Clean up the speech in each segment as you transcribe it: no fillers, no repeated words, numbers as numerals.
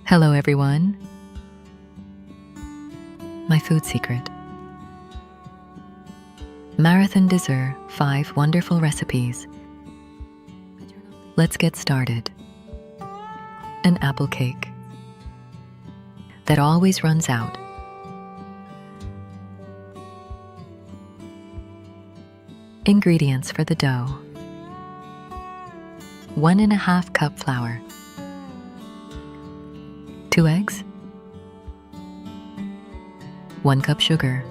Hello everyone. My food secret. Marathon dessert, 5 wonderful recipes. Let's get started. An apple cake that always runs out. Ingredients for the dough: 1½ cup flour, 2 eggs, 1 cup sugar,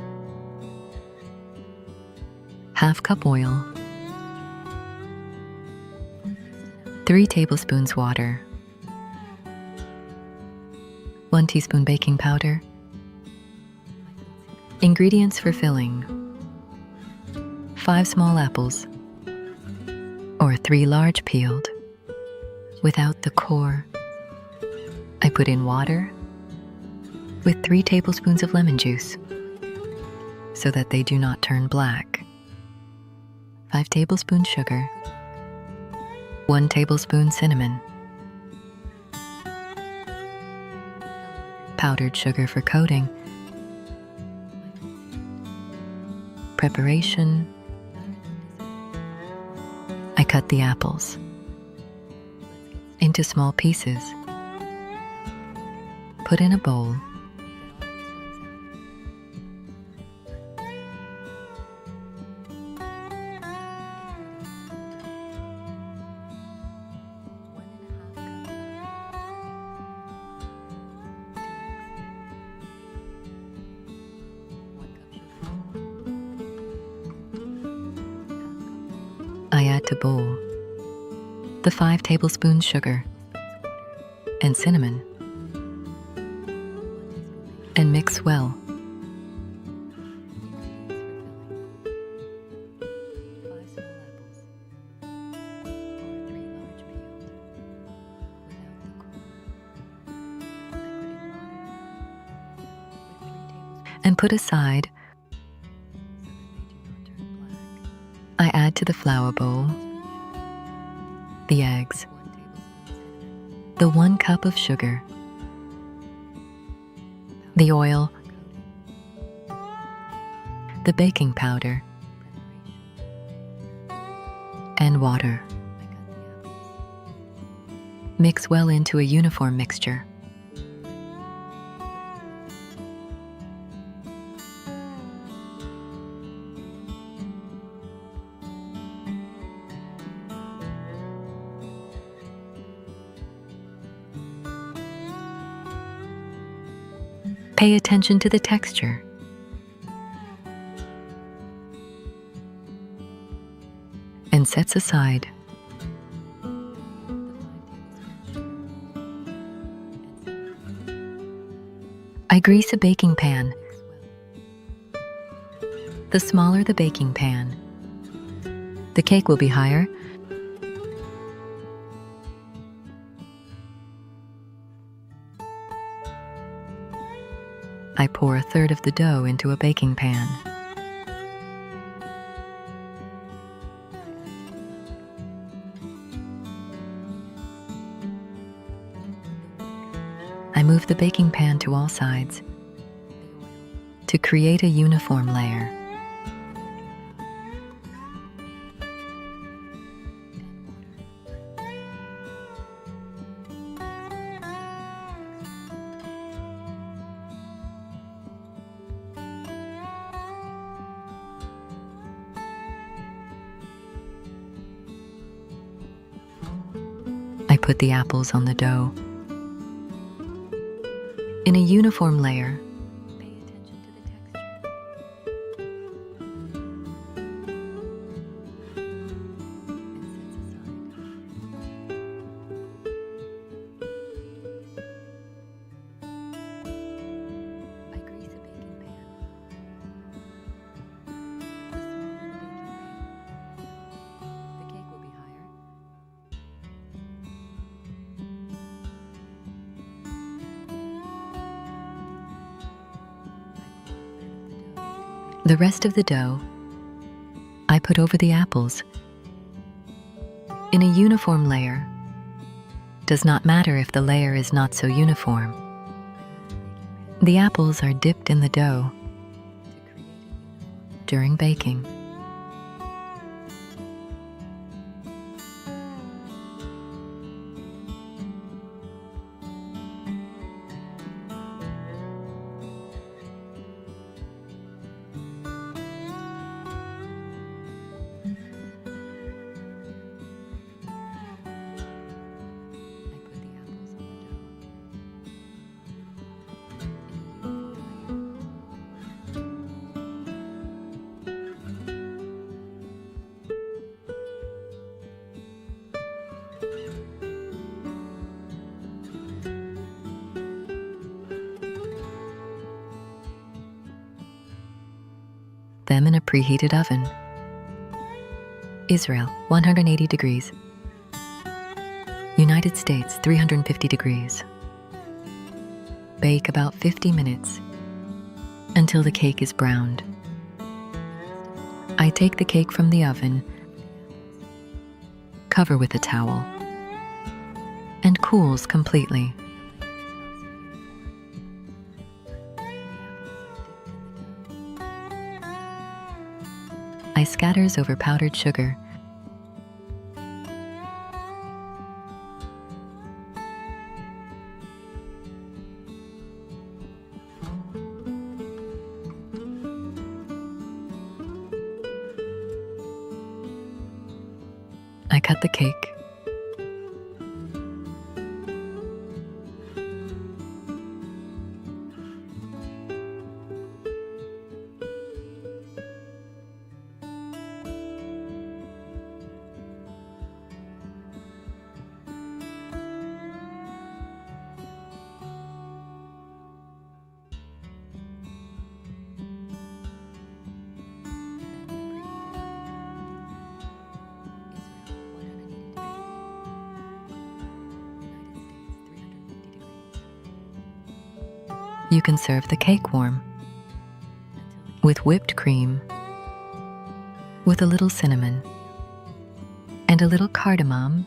½ cup oil, 3 tablespoons water, 1 teaspoon baking powder. Ingredients for filling: 5 small apples, or 3 large peeled, without the core. I put in water with 3 tablespoons of lemon juice so that they do not turn black. 5 tablespoons sugar, 1 tablespoon cinnamon, powdered sugar for coating. Preparation: I cut the apples into small pieces. Put in a bowl. I add to bowl the 5 tablespoons sugar and cinnamon and mix well. And put aside. I add to the flour bowl the eggs, the 1 cup of sugar, the oil, the baking powder, and water. Mix well into a uniform mixture. Pay attention to the texture. And sets aside. I grease a baking pan. The smaller the baking pan, the cake will be higher. I pour 1/3 of the dough into a baking pan. I move the baking pan to all sides to create a uniform layer. I put the apples on the dough in a uniform layer. Pay attention to the texture. I grease a baking pan. The smaller the baking pan, the cake will be higher. The rest of the dough I put over the apples in a uniform layer does not matter if the layer is not so uniform. The apples are dipped in the dough during baking. Them in a preheated oven. Israel, 180 degrees. United States, 350 degrees. Bake about 50 minutes until the cake is browned. I take the cake from the oven, cover with a towel, and cools completely. I scatters over powdered sugar. I cut the cake. You can serve the cake warm with whipped cream, with a little cinnamon and a little cardamom.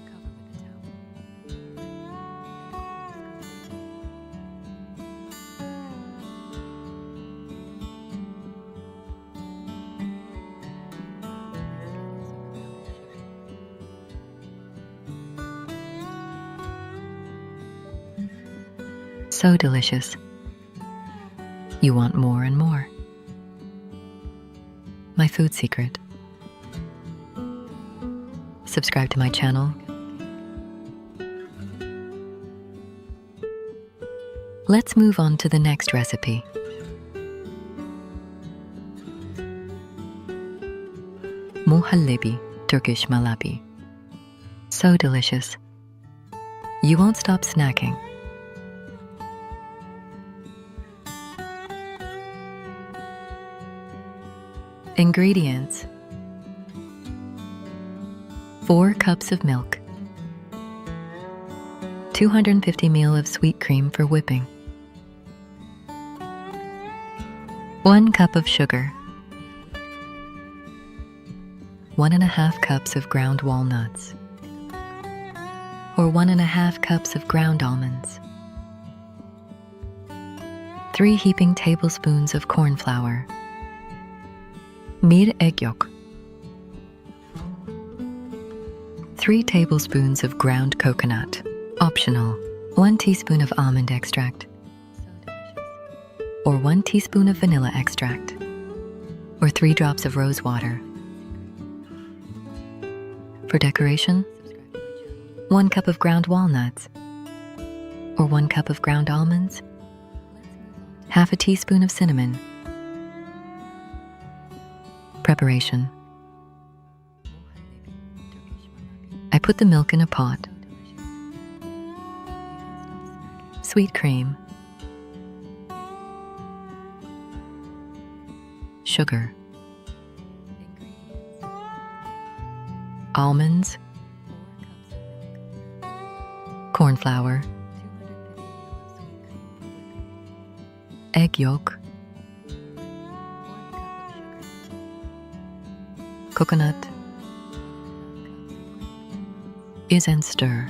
So delicious. You want more and more. My food secret. Subscribe to my channel. Let's move on to the next recipe. Muhallebi, Turkish Malabi. So delicious. You won't stop snacking. Ingredients: 4 cups of milk, 250 ml of sweet cream for whipping, 1 cup of sugar, 1½ cups of ground walnuts, or 1½ cups of ground almonds, 3 heaping tablespoons of corn flour, bir egg yolk, 3 tablespoons of ground coconut, optional, 1 teaspoon of almond extract, or 1 teaspoon of vanilla extract, or 3 drops of rose water. For decoration, 1 cup of ground walnuts, or 1 cup of ground almonds, half a teaspoon of cinnamon. Preparation. I put the milk in a pot. Sweet cream. Sugar. Almonds. Corn flour. Egg yolk. Coconut. And stir.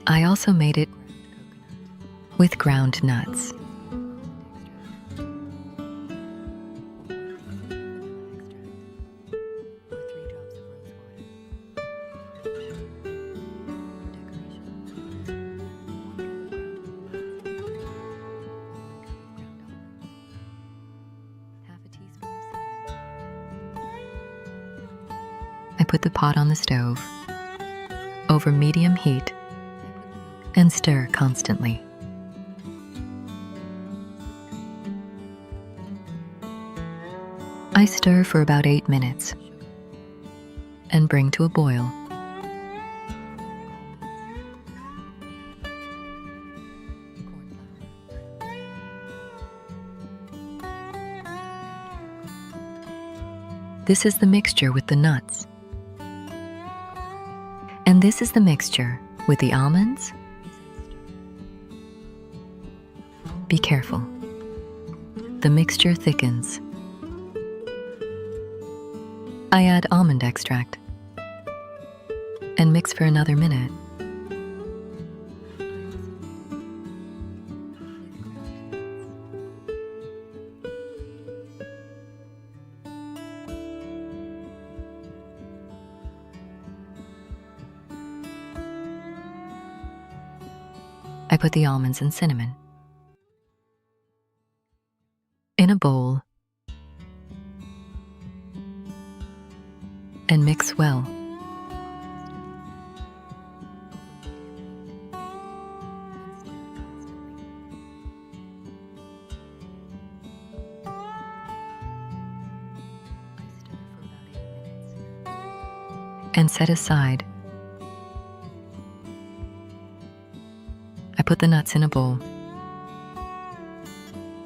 I also made it with ground nuts. I put the pot on the stove over medium heat and stir constantly. I stir for about 8 minutes and bring to a boil. This is the mixture with the nuts. And this is the mixture with the almonds. Be careful. The mixture thickens. I add almond extract and mix for another minute. I put the almonds and cinnamon in a bowl and mix well. And set aside. I put the nuts in a bowl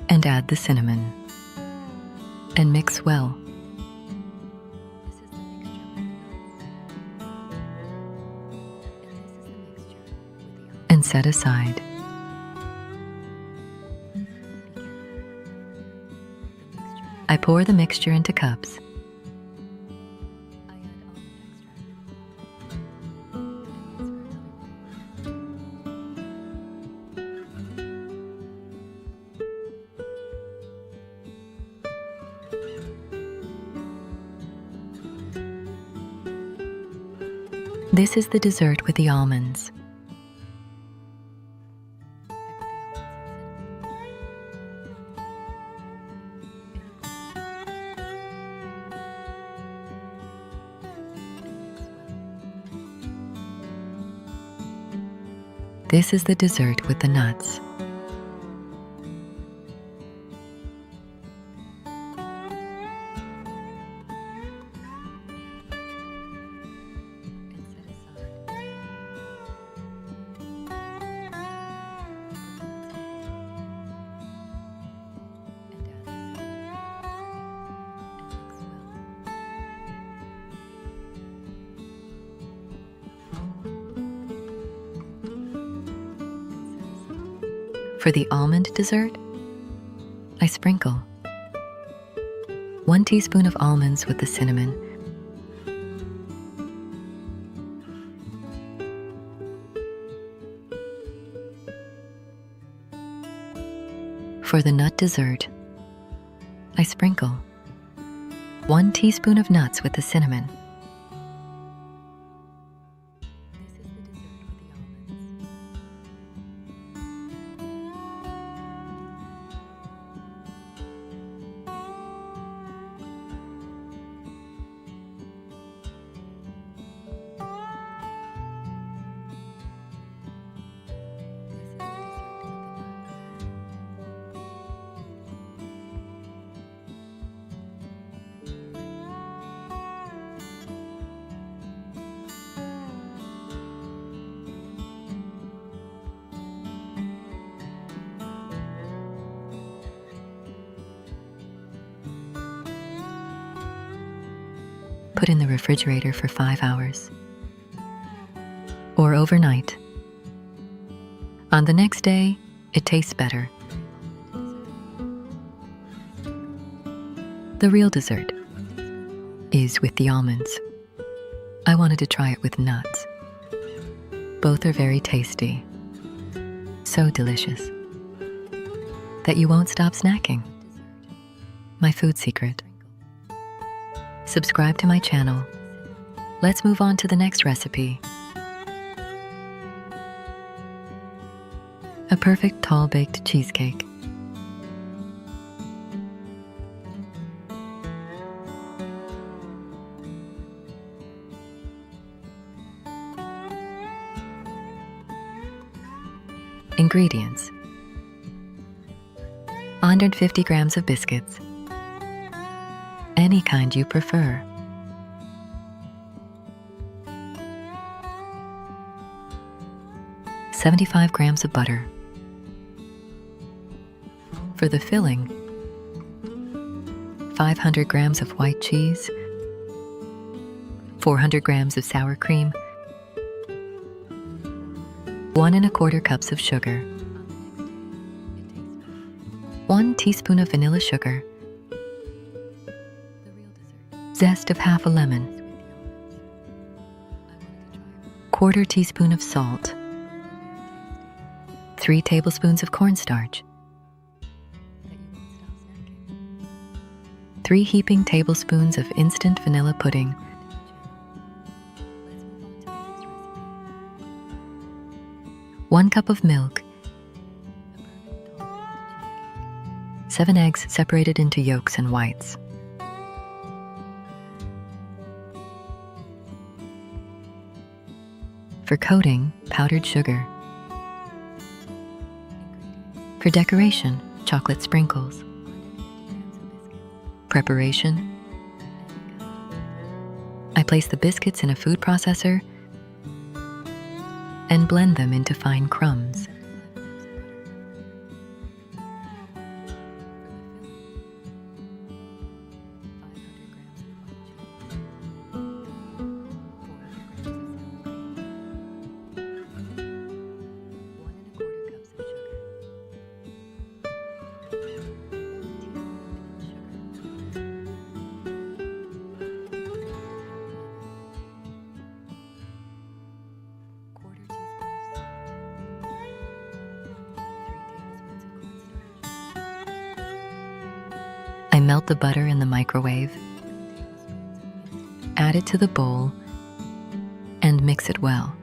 and add the cinnamon and mix well. And set aside. I pour the mixture into cups. This is the dessert with the almonds. This is the dessert with the nuts. For the almond dessert, I sprinkle 1 teaspoon of almonds with the cinnamon, for the nut dessert, I sprinkle 1 teaspoon of nuts with the cinnamon. Put in the refrigerator for 5 hours or overnight. On the next day, it tastes better. The real dessert is with the almonds. I wanted to try it with nuts. Both are very tasty, so delicious that you won't stop snacking. My food secret. Subscribe to my channel. Let's move on to the next recipe. A perfect tall-baked cheesecake. Ingredients: 150 grams of biscuits, any kind you prefer. 75 grams of butter. For the filling, 500 grams of white cheese, 400 grams of sour cream, 1 1/4 cups of sugar, 1 teaspoon of vanilla sugar, zest of half a lemon, 1/4 teaspoon of salt, 3 tablespoons of cornstarch, 3 heaping tablespoons of instant vanilla pudding, 1 cup of milk, 7 eggs separated into yolks and whites, for coating, powdered sugar, for decoration, chocolate sprinkles. Preparation: I place the biscuits in a food processor and blend them into fine crumbs. I melt the butter in the microwave, add it to the bowl, and mix it well.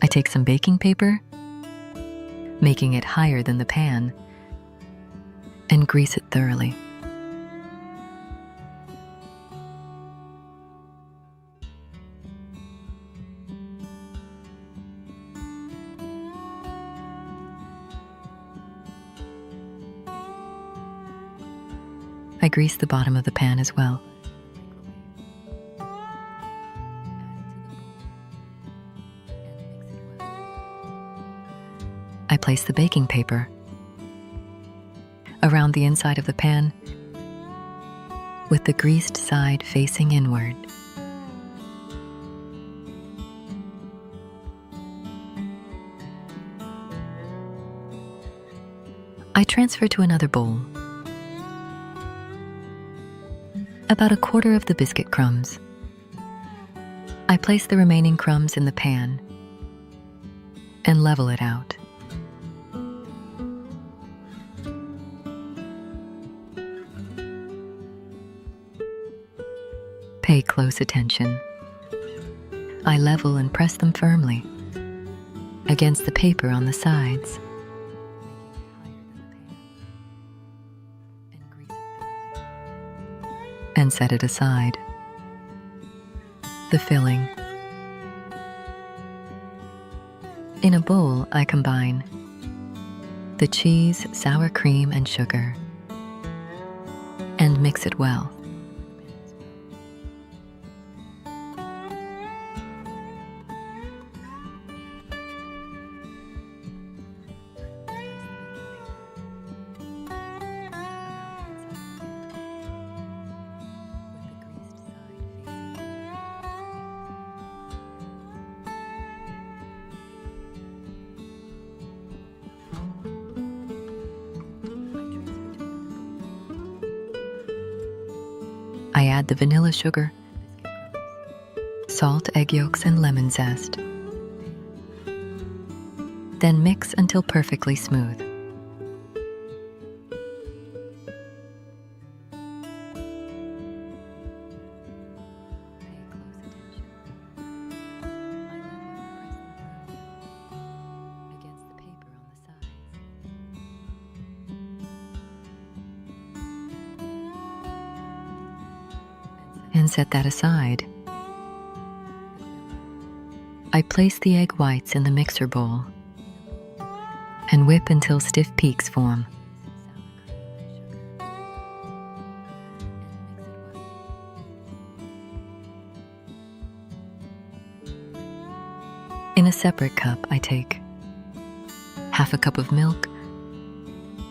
I take some baking paper, making it higher than the pan, and grease it thoroughly. I grease the bottom of the pan as well. I place the baking paper around the inside of the pan with the greased side facing inward. I transfer to another bowl about 1/4 of the biscuit crumbs. I place the remaining crumbs in the pan and level it out. Pay close attention. I level and press them firmly against the paper on the sides. And set it aside. The filling. In a bowl, I combine the cheese, sour cream, and sugar, and mix it well. I add the vanilla sugar, salt, egg yolks, and lemon zest. Then mix until perfectly smooth. And set that aside. I place the egg whites in the mixer bowl and whip until stiff peaks form. In a separate cup, I take half a cup of milk,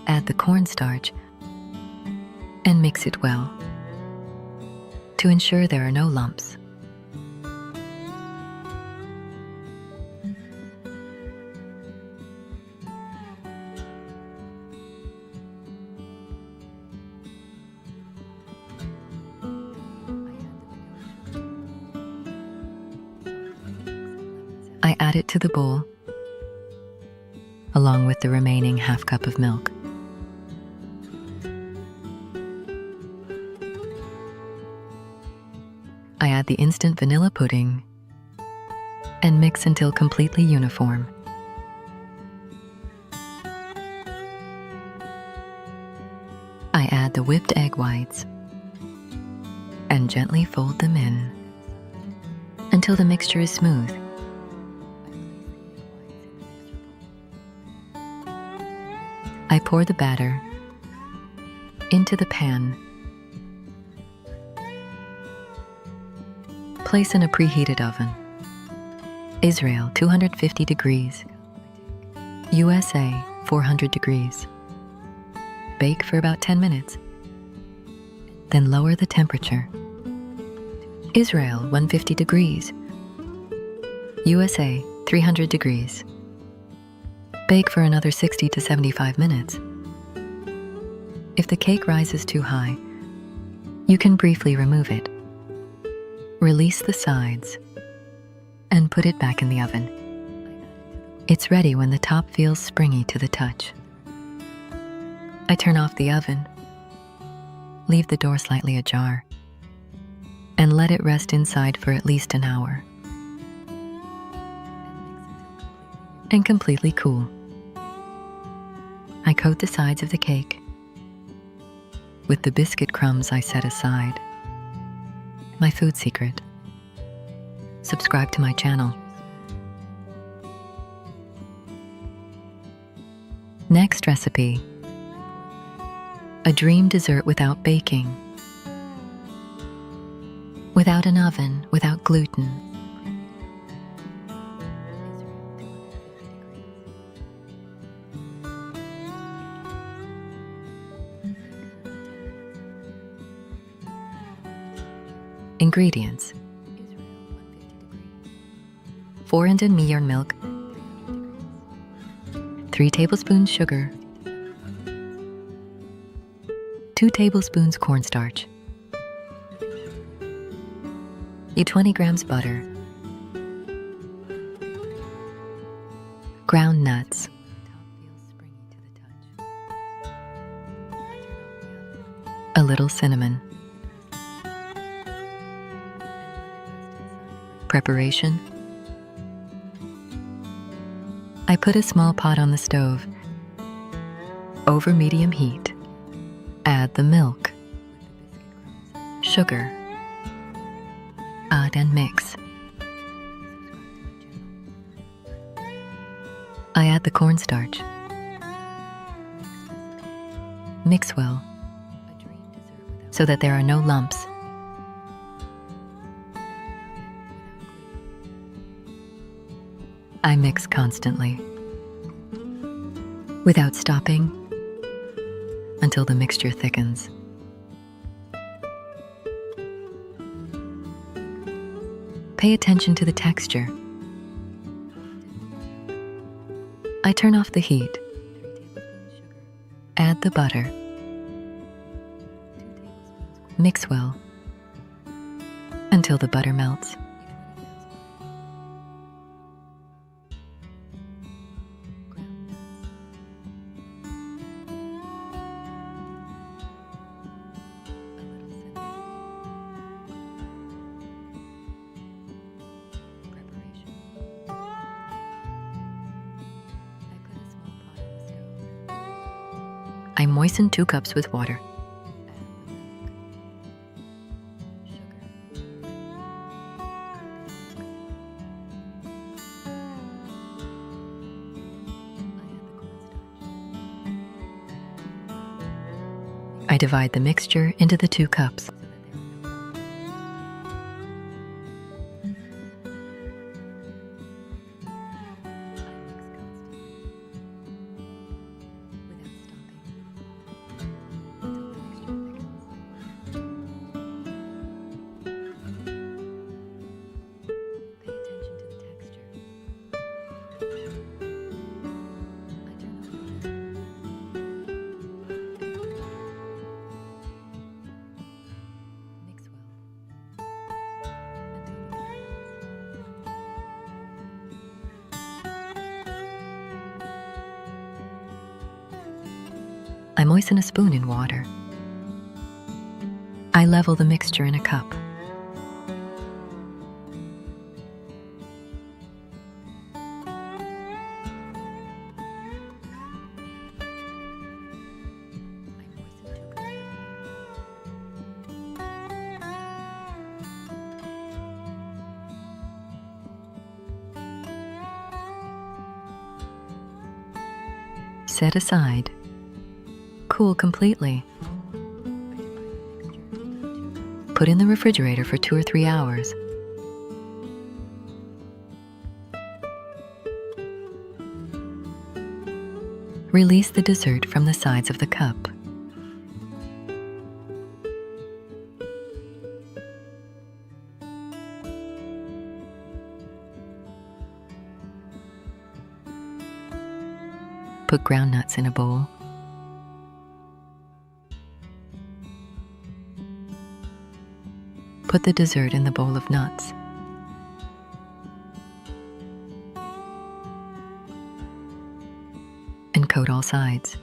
add the cornstarch, and mix it well to ensure there are no lumps. I add it to the bowl, along with the remaining half cup of milk. I add the instant vanilla pudding and mix until completely uniform. I add the whipped egg whites and gently fold them in until the mixture is smooth. I pour the batter into the pan. Place in a preheated oven. Israel 250 degrees. USA 400 degrees. Bake for about 10 minutes. Then lower the temperature. Israel 150 degrees. USA 300 degrees. Bake for another 60 to 75 minutes. If the cake rises too high, you can briefly remove it. Release the sides and put it back in the oven. It's ready when the top feels springy to the touch. I turn off the oven, leave the door slightly ajar, and let it rest inside for at least an hour. And completely cool. I coat the sides of the cake with the biscuit crumbs I set aside. My food secret. Subscribe to my channel. Next recipe. A dream dessert without baking. Without an oven, without gluten. Ingredients: 400 ml milk, 3 tablespoons sugar, 2 tablespoons cornstarch, 20 grams butter, ground nuts, a little cinnamon. Preparation: I put a small pot on the stove. Over medium heat, add the milk, sugar, add and mix. Add the cornstarch. Mix well so that there are no lumps. I mix constantly, without stopping, until the mixture thickens. Pay attention to the texture. I turn off the heat. Add the butter. Mix well until the butter melts. I moisten 2 cups with water. I divide the mixture into the 2 cups. I moisten a spoon in water. I level the mixture in a cup. Set aside. Cool completely. Put in the refrigerator for 2 or 3 hours. Release the dessert from the sides of the cup. Put ground nuts in a bowl. Put the dessert in the bowl of nuts. And coat all sides.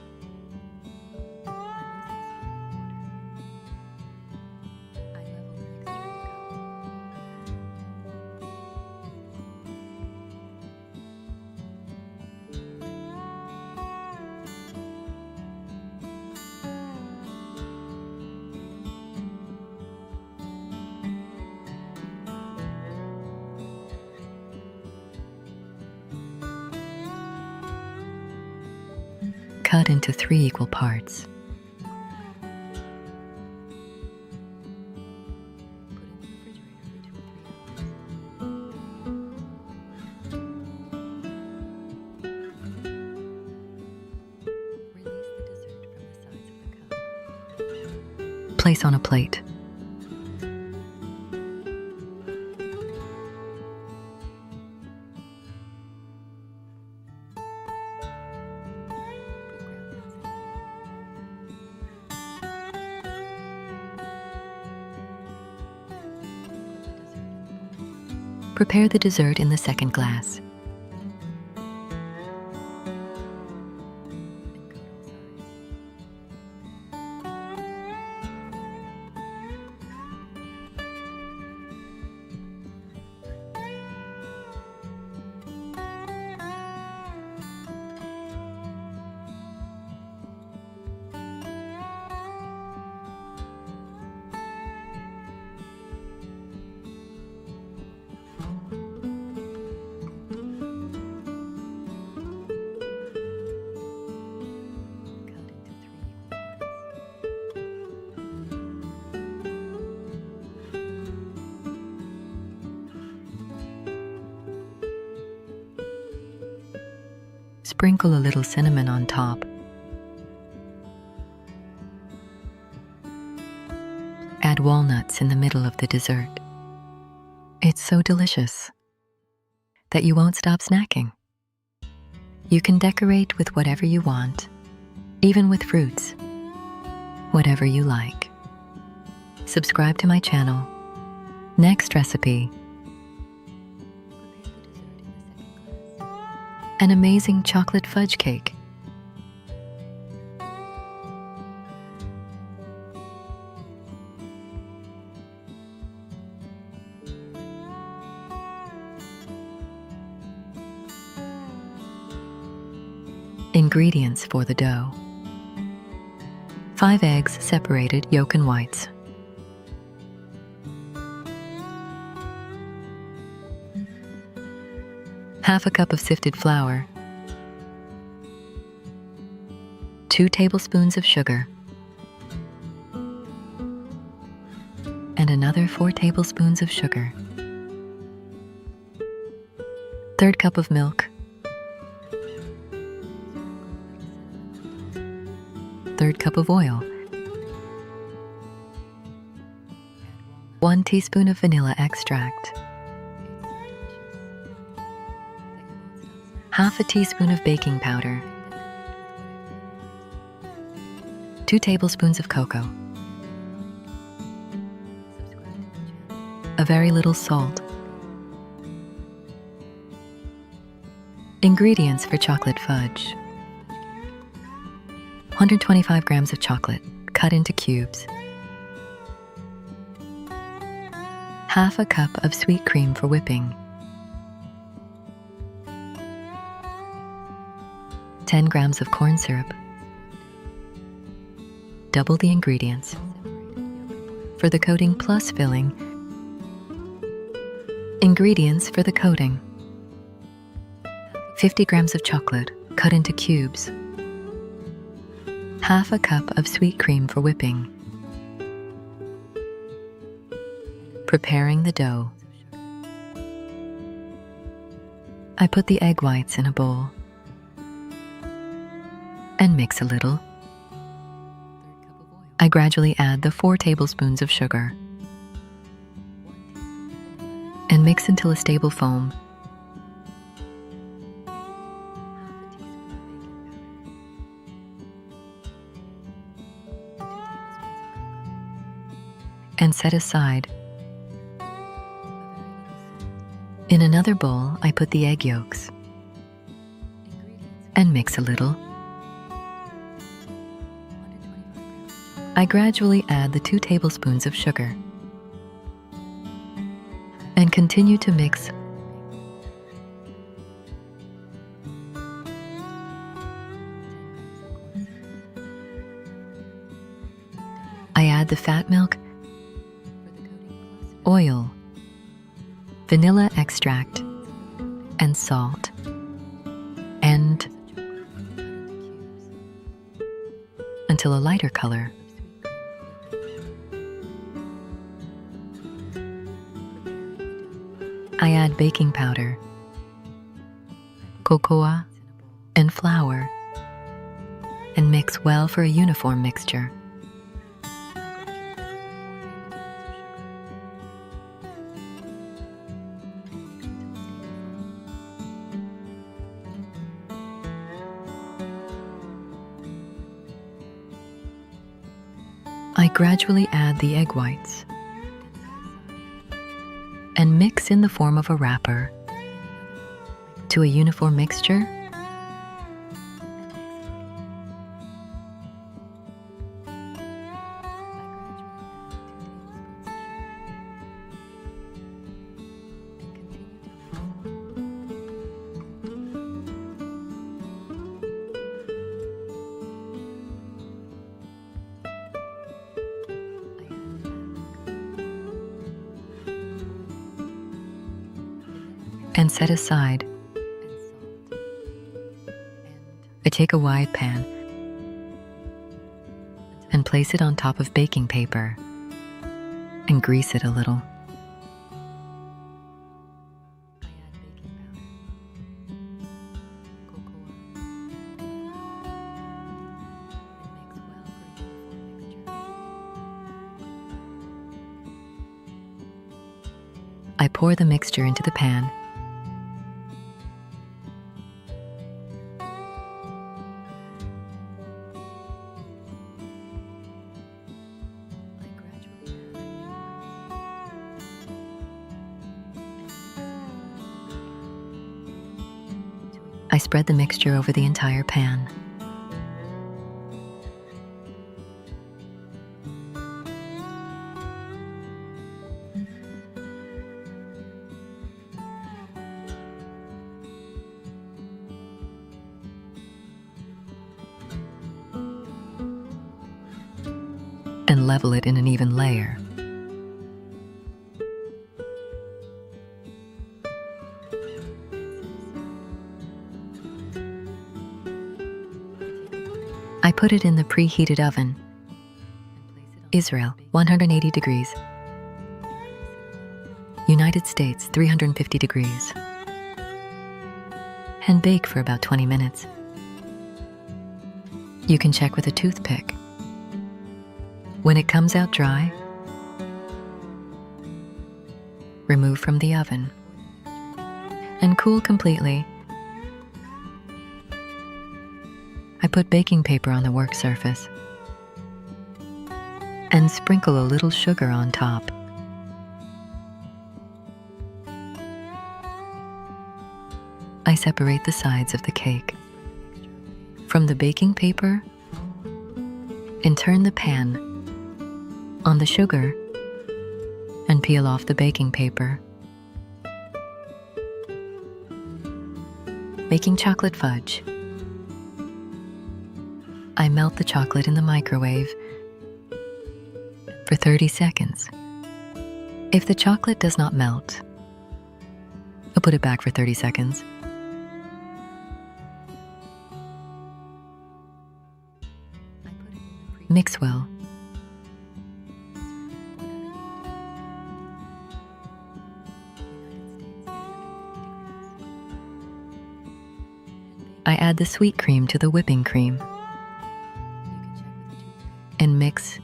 Cut into 3 equal parts. Place on a plate. Prepare the dessert in the second glass. sprinkle a little cinnamon on top. Add walnuts in the middle of the dessert. It's so delicious that you won't stop snacking. You can decorate with whatever you want, even with fruits, whatever you like. Subscribe to my channel. Next recipe: an amazing chocolate fudge cake. Ingredients for the dough: 5 eggs separated, yolk and whites, 1/2 cup of sifted flour, 2 tablespoons of sugar, and another 4 tablespoons of sugar, 1/3 cup of milk, 1/3 cup of oil, 1 teaspoon of vanilla extract, 1/2 teaspoon of baking powder, 2 tablespoons of cocoa, a very little salt. Ingredients for chocolate fudge: 125 grams of chocolate cut into cubes, 1/2 cup of sweet cream for whipping, 10 grams of corn syrup. Double the ingredients. For the coating plus filling, ingredients for the coating: 50 grams of chocolate cut into cubes, 1/2 cup of sweet cream for whipping. Preparing the dough: I put the egg whites in a bowl and mix a little. I gradually add the 4 tablespoons of sugar and mix until a stable foam. And set aside. In another bowl, I put the egg yolks and mix a little. I gradually add the 2 tablespoons of sugar and continue to mix. I add the fat milk, oil, vanilla extract, and salt, and until a lighter color. I add baking powder, cocoa, and flour, and mix well for a uniform mixture. I gradually add the egg whites and mix in the form of a wrapper to a uniform mixture. And set aside. I take a wide pan and place it on top of baking paper and grease it a little. I pour the mixture into the pan. I spread the mixture over the entire pan. And level it in an even layer. I put it in the preheated oven. Israel, 180 degrees. United States, 350 degrees. And bake for about 20 minutes. You can check with a toothpick. When it comes out dry, remove from the oven and cool completely. I put baking paper on the work surface and sprinkle a little sugar on top. I separate the sides of the cake from the baking paper and turn the pan on the sugar and peel off the baking paper. Making chocolate fudge. I melt the chocolate in the microwave for 30 seconds. If the chocolate does not melt, I'll put it back for 30 seconds. Mix well. I add the sweet cream to the whipping cream and mix.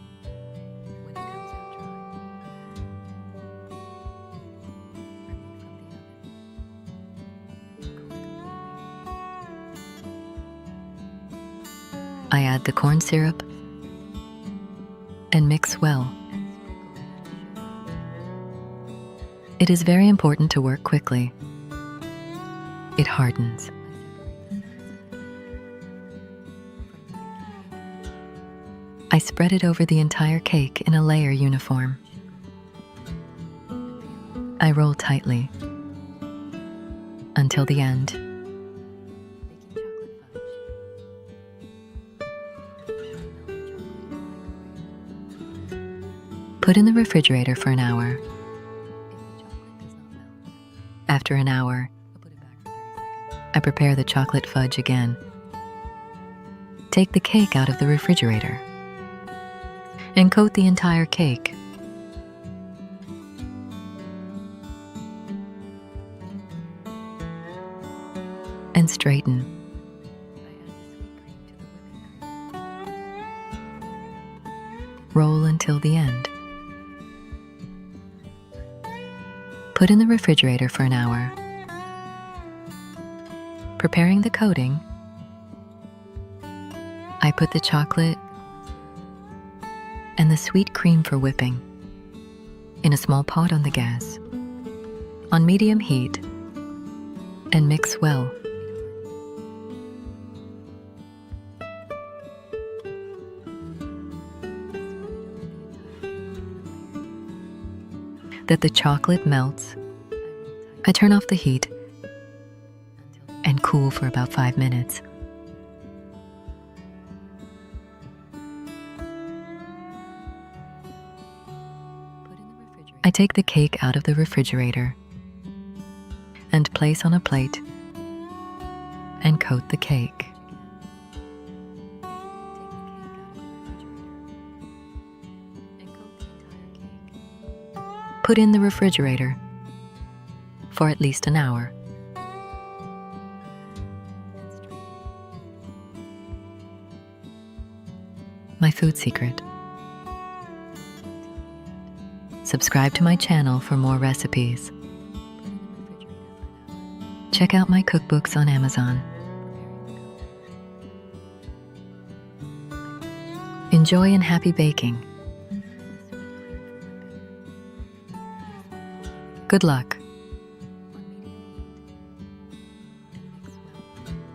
I add the corn syrup and mix well. It is very important to work quickly. It hardens. I spread it over the entire cake in a layer uniform. I roll tightly until the end. Put in the refrigerator for an hour. After an hour, I prepare the chocolate fudge again. Take the cake out of the refrigerator and coat the entire cake. And straighten. Roll until the end. Put in the refrigerator for an hour. Preparing the coating, I put the chocolate and the sweet cream for whipping in a small pot on the gas on medium heat and mix well. That the chocolate melts, I turn off the heat and cool for about 5 minutes. I take the cake out of the refrigerator and place on a plate and coat the cake. Put in the refrigerator for at least an hour. My food secret. Subscribe to my channel for more recipes. check out my cookbooks on Amazon. Enjoy and happy baking. Good luck.